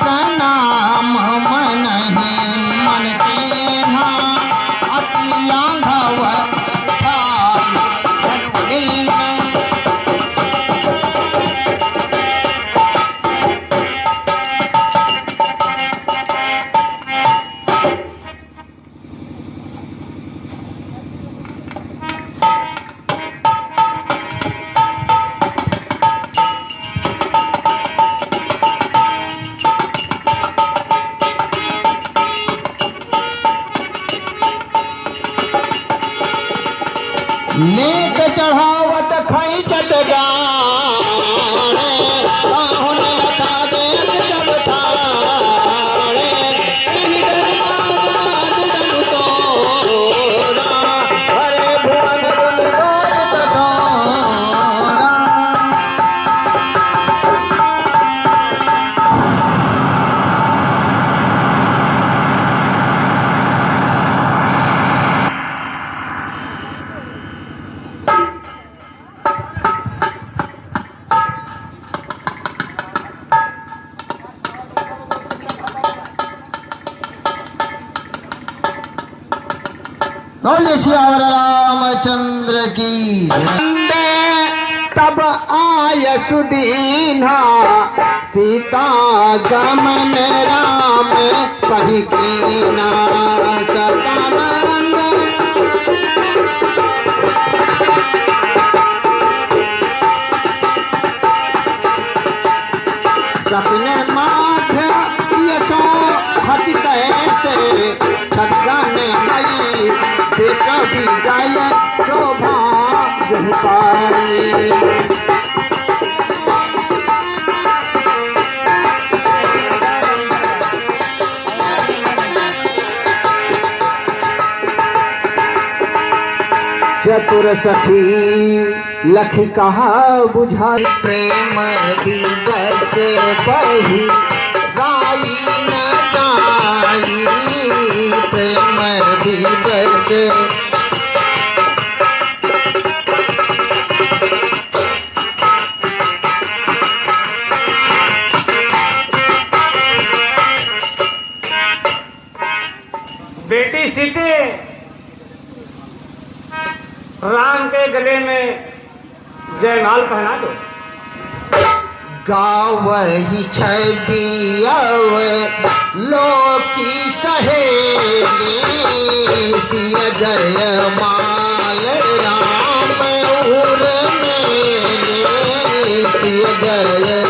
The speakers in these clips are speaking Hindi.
प्रणाम मन मन के अतिया घव लेक चढ़ावत खैचत गाने काहुन लता देत जब ठाणे तोरा हरे भुवन गुल गायत बोले सियावर रामचंद्र की। तब आय सुदीना सीता गमन राम कही कीना सपने माथ यशो हट कैसे छगाने मई कभी जाय शोभा पाई चतुर सखी लख कहा बुझाई प्रेम दिवस बही राई न जाई प्रेम दिवस बेटी सीते राम के गले में जयमाल पहना दो। गावही छबियव लोकी सहेली सिय जयमाल राम उर मेले सिय जय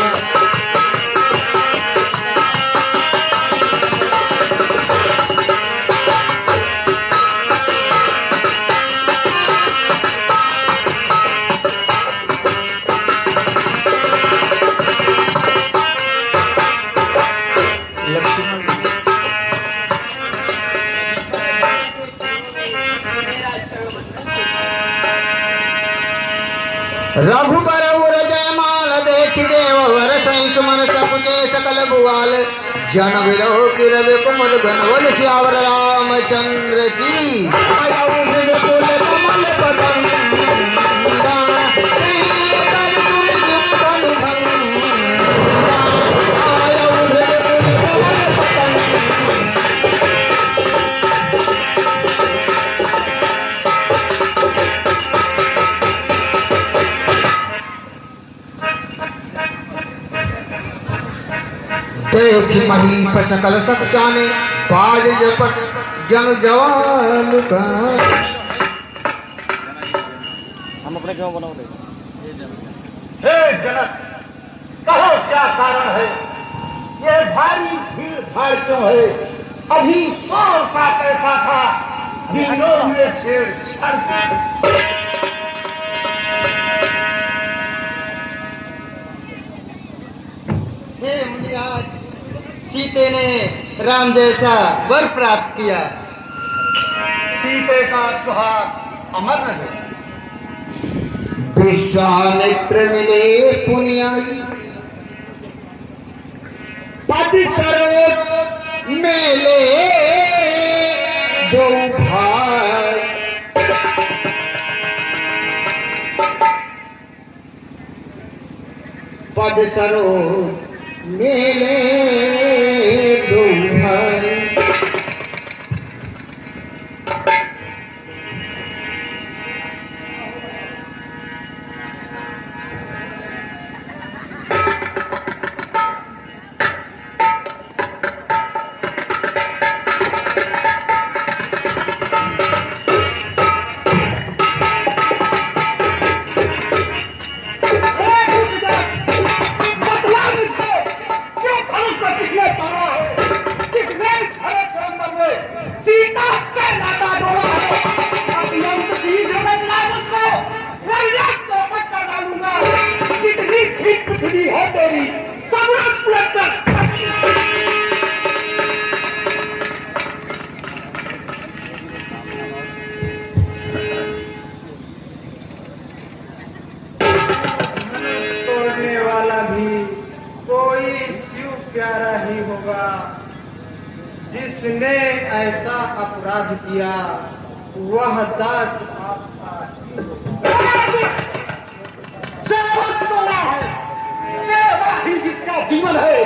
रघुबर उर जयमाल देख देव वर सही सुमन सपुजे सकल भुआल जन विलो की रवि कुमल घन बोल सियावर रामचंद्र की। देखी मही पर सकल सब जाने बाज जपट जन जवान का। हम अपने क्यों बनाओ? हे जनक, कहो क्या कारण है? ये भारी भीड़ भाड़ क्यों है? अभी शोर सा कैसा था, दिनों में छेड़छाड़ की। हे मुनिराज, सीते ने राम जैसा वर प्राप्त किया। सीते का सुहाग अमर रहे। विश्वामित्र मिले पुनियाई पद सरोज मेले दो भाई पद सरोज मेले दो भाई प्यारा ही होगा जिसने ऐसा अपराध किया वह दास आपका ही होगा। सेवा है, सेवा ही जिसका जीवन है।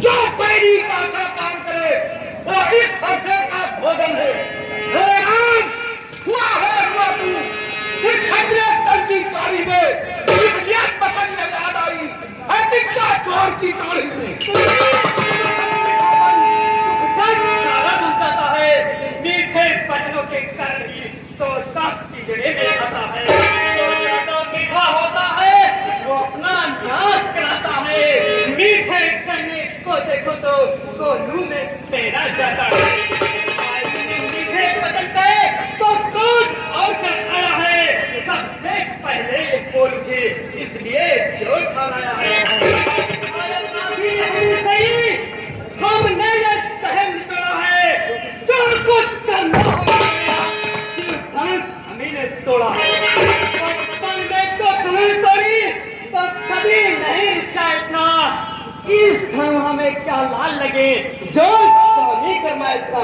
जो पैरी का अच्छा काम करे वो इस खर्चे का भोजन है। मेरे राम हुआ है हुआ तू इस क्षत्रिय दल की पारी में इसलिए पसंद याद आई अधिकता चोर की टोली में मीठे बचनों के कारण ही तो सांप की जड़ें में आता है। जो ज्यादा मीठा होता है वो अपना नाश कराता है। मीठे कहने को देखो तो कोल्हू में तेरा जाता है। मीठे बचन गए तो दूध और कर आया है। सबसे पहले बोल के इसलिए जो ठहराया है हमने ये शहर निकाला है। जो कुछ करना होगा धनुष हमी ने तोड़ा है। बचपन में जो धनुष तोड़ी तो कभी नहीं इसका इतना इस धनु हमें क्या लाल लगे जो स्वामी करना इतना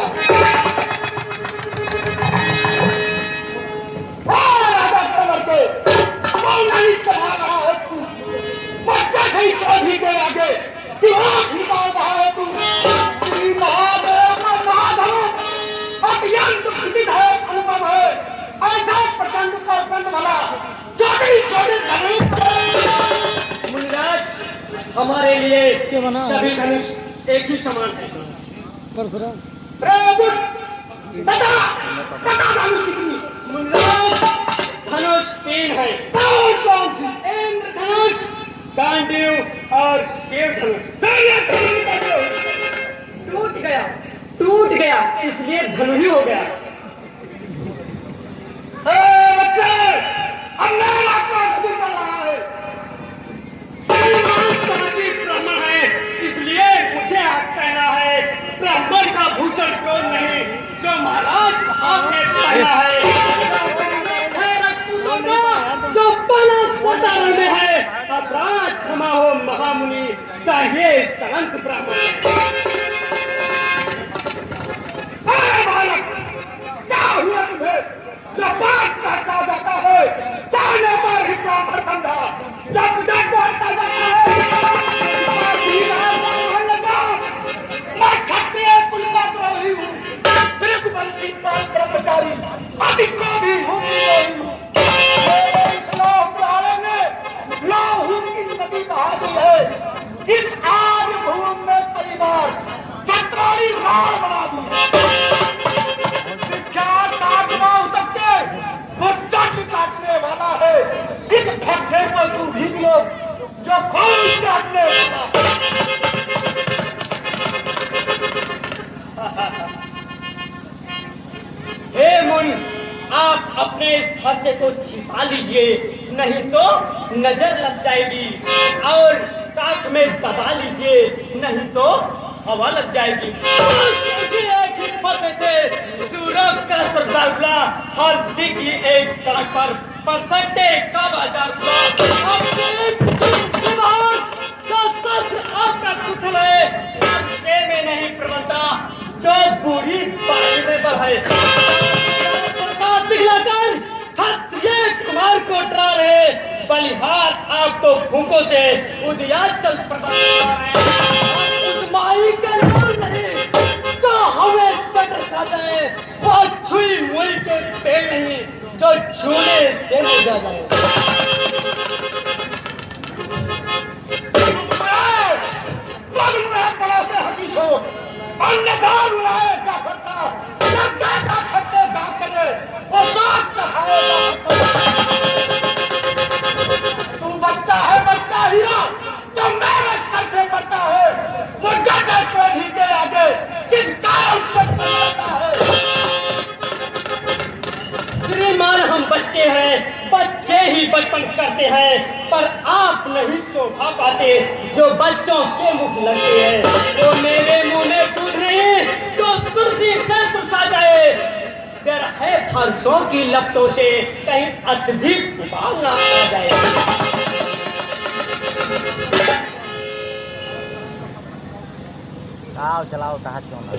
बच्चा सही क्रोधी के आगे दिमाग निकाल रहा है तू। श्री महादेव का महाधनु अत्यंत प्रसिद्ध है, अनुपम है। ऐसा प्रचंड प्रचंड भला चोरी चोरी धनुष। मुनिराज हमारे लिए सभी धनुष एक ही समान है। बता धनुष कितनी? मुनिराज धनुष 3 है। कौन सी? इंद्र धनुष, गांडीव और शिव धनुष। टूट गया इसलिए धनु ही हो गया। बच्चे हमने आपको कर रहा है। ब्राह्मण है इसलिए मुझे आज कहना है ब्राह्मण का भूषण क्यों नहीं जो महाराज आपने पहना है। जो पला पताल में है अपराध क्षमा हो महामुनि चाहिए संत ब्राह्मण। क्या हुआ तुम्हें? जब बात करता जाता है जाने पर ही ब्राह्मण समझा। जब जब बोलता जाता है मैं क्षत्रिय कुल का द्रोही हूँ। रघुवंशी पाल ब्रह्मचारी अधिक्रोधी हूँ। इस लौहू की नदी बहा दी है। इस आग भूमि में परिवार चतुराई राण बना दी। विख्यात आत्मा उतरते वो जट काटने वाला है। इस फटसे को तू भीग लो जो खून चाटने वाला है। हे मुनि आप अपने इस फर्जे को छिपा लीजिए नहीं तो नजर लग जाएगी और काट में दबा लीजिए नहीं तो हवा लग जाएगी। एक फर्जे से सूरज का सरदार और दिख एक काट पर पर सट्टे का बाजार खुला। इसके बाद जो शस्त्र आपका कुशल है नक्शे में नहीं प्रबलता, जो बूढ़ी बारी में बढ़े प्रसाद दिखलाकर क्षत्रिय कुमार को डरा रहे, बलिहार आप तो भूखों से उदयाचल प्रदान उस माई का नाम नहीं जो हमें सटर खाता है, वो छुई मुई के पेड़ नहीं जो छूने से मुझा जाए। तू बच्चा है, बच्चा हीरा जो मेरे घर से बढ़ता है, वो जगह क्रोधी के आगे किस कारण पर बनता है। श्रीमान हम बच्चे हैं, बच्चे ही बचपन करते हैं, पर आप नहीं शोभा पाते जो बच्चों के मुख लगते हैं। वो मेरे मुंह में दूध नहीं जो तुलसी से तुलसा जाए, डर है फरसों की लपटों से कहीं अत्यधिक उबाल ना आ जाए। आओ चलाओ कहा क्यों ना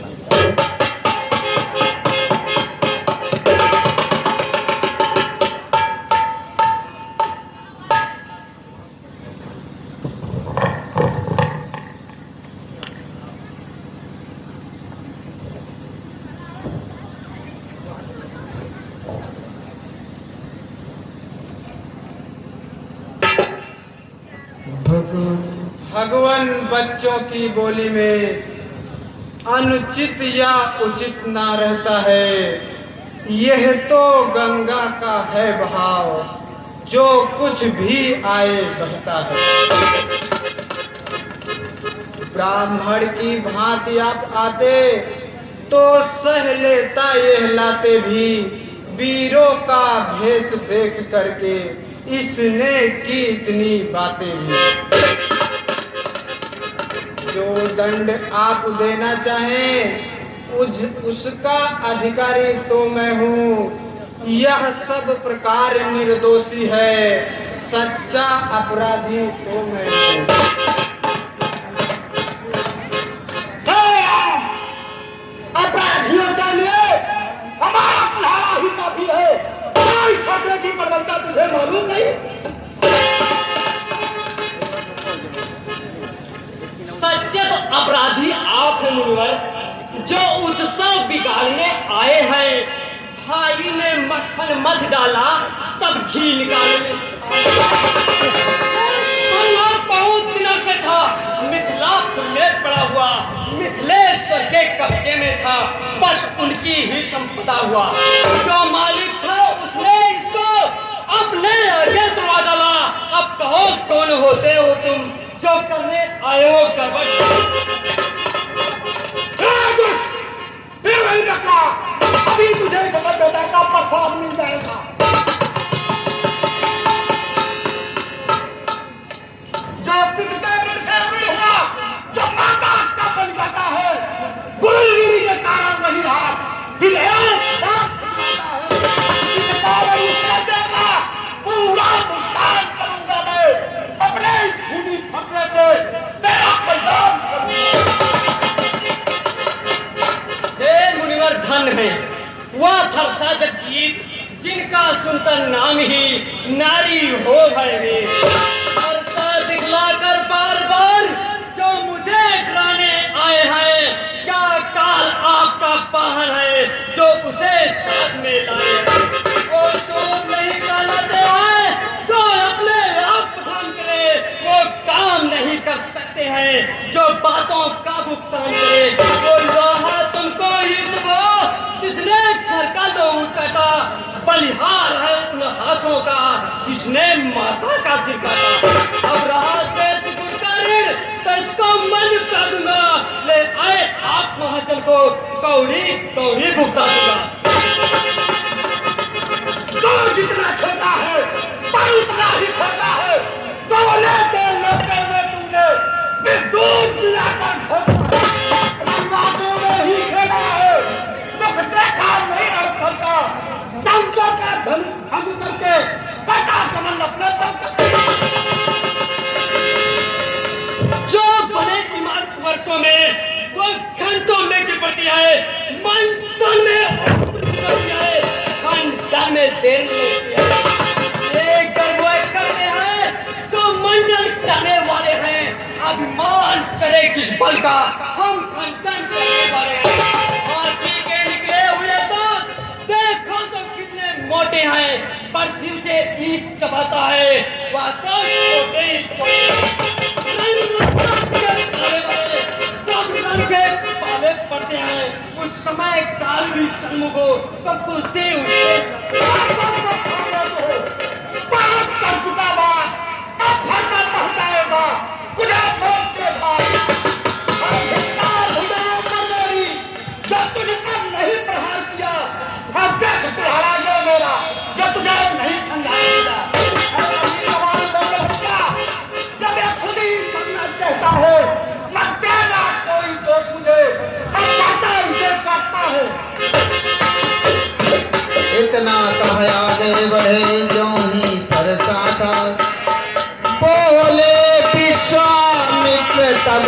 भगवान बच्चों की बोली में अनुचित या उचित ना रहता है, यह तो गंगा का है बहाव, जो कुछ भी आए बहता है। ब्राह्मण की भांति आप आते तो सह लेता यह लाते भी, वीरों का भेष देख करके इसने की इतनी बातें भी। जो दंड आप देना चाहें उसका अधिकारी तो मैं हूँ, यह सब प्रकार निर्दोषी है, सच्चा अपराधी तो मैं हूँ। अपराधियों के लिए हमारा कुल्हाड़ा ही काफी है, कोई फटे की बदलता तुझे मालूम नहीं। सच्चे तो अपराधी आप हैं मुनिवर, जो उत्सव बिगाड़ने आए हैं। भाई ने मक्खन मध डाला तब घी निकाले। बहुत दिनों से था मिथिलापुर में पड़ा हुआ, मिथिलेश्वर के कब्जे में था, बस उनकी ही संपदा हुआ। जो मालिक था उसने इसको अपने आगे दबा डाला। अब कहो कौन होते हो तुम जो करने आए हो गड़बड़। अभी तुझे खबर बेटा का प्रसाद मिल जाएगा। जो हुआ, जो माता का बन जाता है, गुरुगिरी के कारण वही हाथ इस कारण उसका देगा पूरा भुगतान करूंगा मैं, अपने भूमि फकरे से तेरा परिणाम मुनिवर धन है वह फरसा जीत जिनका सुनकर नाम ही नारी हो भय। फरसा दिखलाकर बार बार जो मुझे डराने आए हैं, क्या काल आपका पाहन है जो उसे साथ में लाए। वो शोध नहीं कहलाते हैं जो अपने आप काम करे, वो काम नहीं कर सकते हैं जो बातों का भुगतान करे। वो लोहा तुमको ही दबो जिसने घर का लोहू काटा, बलिहार है उन हाथों का जिसने माता का सिर काटा। अब रहा से का ऋण तो इसको मन कर दूंगा, ले आए आप महाजन को कौड़ी कौड़ी भुगता दूंगा। तो जितना छोटा है पर उतना ही छोटा है, तो लेते लेते में तुमने विद्युत मिलाकर बातों में ही खेला है। दुख देखा नहीं रह सकता, संतों का धन भंग करके जो बड़े इमारत वर्षों में वो घंटों में की पड़ती है, मंथन में पड़ती है, घंटा में देर लगती है। एक वो करते हैं जो मंडल करने वाले हैं, अभिमान करे किस बल का, हम खंडन करने वाले हैं। हाथी के निकले हुए तो देखो तो कितने मोटे हैं, पर जिनसे ईट चबाता है वह तो छोटे ही छोटे। के पाले पड़ते हैं, उस समय काल भी सन्मुख हो तो कुश्ती उससे कर चुका बात अब फटका पहुंचाएगा कुछ जब तुझे अब नहीं प्रहार किया, अब देख तुम्हारा ये मेरा जो तुझे नहीं समझाएगा। जब ये खुद ही करना चाहता है, मत देना कोई दोष मुझे, कहता इसे करता है। इतना कह आगे बढ़े जो ही परसासा, बोले विश्वामित्र तब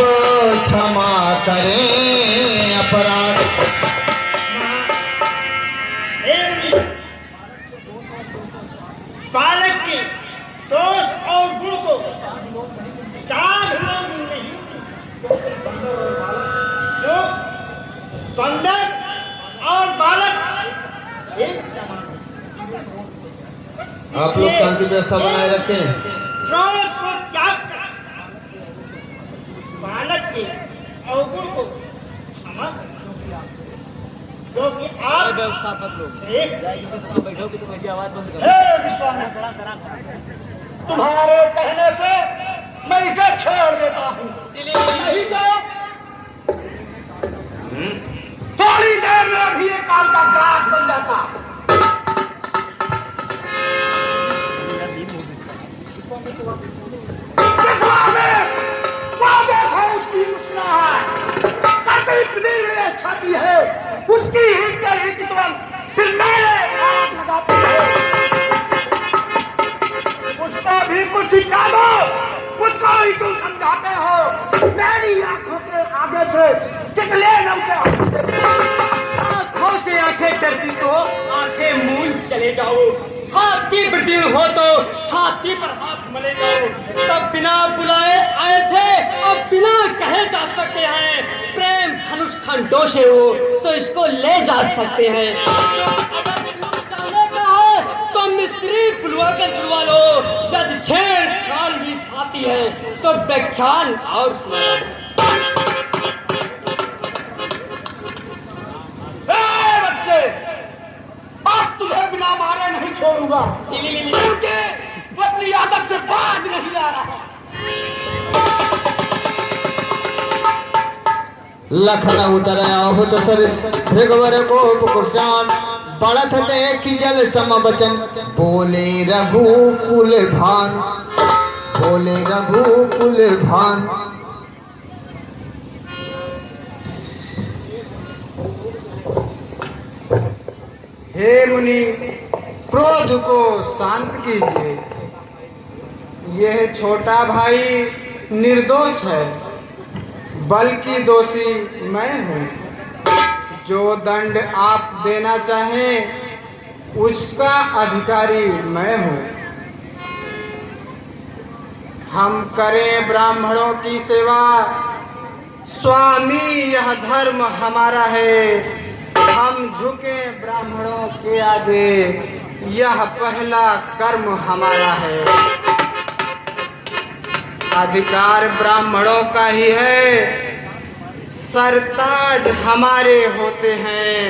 क्षमा करें अपराध। बालक के दोष और गुण को चार नहीं, जो बंदर और बालक एक समान। आप लोग शांति व्यवस्था बनाए रखें। क्रोध को त्याग कर बालक के अवगुण को क्षमा कर, जो कि आप व्यवस्थापक लोग एक बैठोगे तो मेरी आवाज बंद हे विश्वामित्र, तुम्हारे कहने से मैं इसे छोड़ देता हूँ, नहीं तो थोड़ी देर में भी ये काल का ग्रास बन जाता। उसकी मुस्कुराहट छाती है, उसकी ही की तुरंत फिर मेरे आग लगाती है। उसको भी कुछ सिखा दो, उसको ही तुम समझाते हो। मेरी आंखों के आगे से कितने आंखों से आंखें डरती तो आंखें मूंद चले जाओ, छाती बढ़ी हो तो छाती पर हाथ मले जाओ। तब बिना बुलाए आए थे, अब बिना कहे जा सकते हैं। प्रेम धनुष खंडों से हो तो इसको ले जा सकते हैं। जाने का है तो मिस्त्री बुलवा कर बुलवा लो, जब छेड़छाड़ भी आती है तो व्याख्यान और बच्चे, अब तुझे बिना मारे नहीं छोड़ूंगा, क्योंकि अपनी आदत से बाज नहीं आ रहा। लखनऊ उतरयाहुत सरिस भृगवर गोप कुशान, बढ़त देखी जल सम बचन, बोले रघुकुल भान, बोले रघुकुल भान। हे मुनि, क्रोध को शांत कीजिए। यह छोटा भाई निर्दोष है, बल्कि दोषी मैं हूँ। जो दंड आप देना चाहें उसका अधिकारी मैं हूँ। हम करें ब्राह्मणों की सेवा, स्वामी यह धर्म हमारा है। हम झुके ब्राह्मणों के आगे, यह पहला कर्म हमारा है। अधिकार ब्राह्मणों का ही है, सरताज हमारे होते हैं।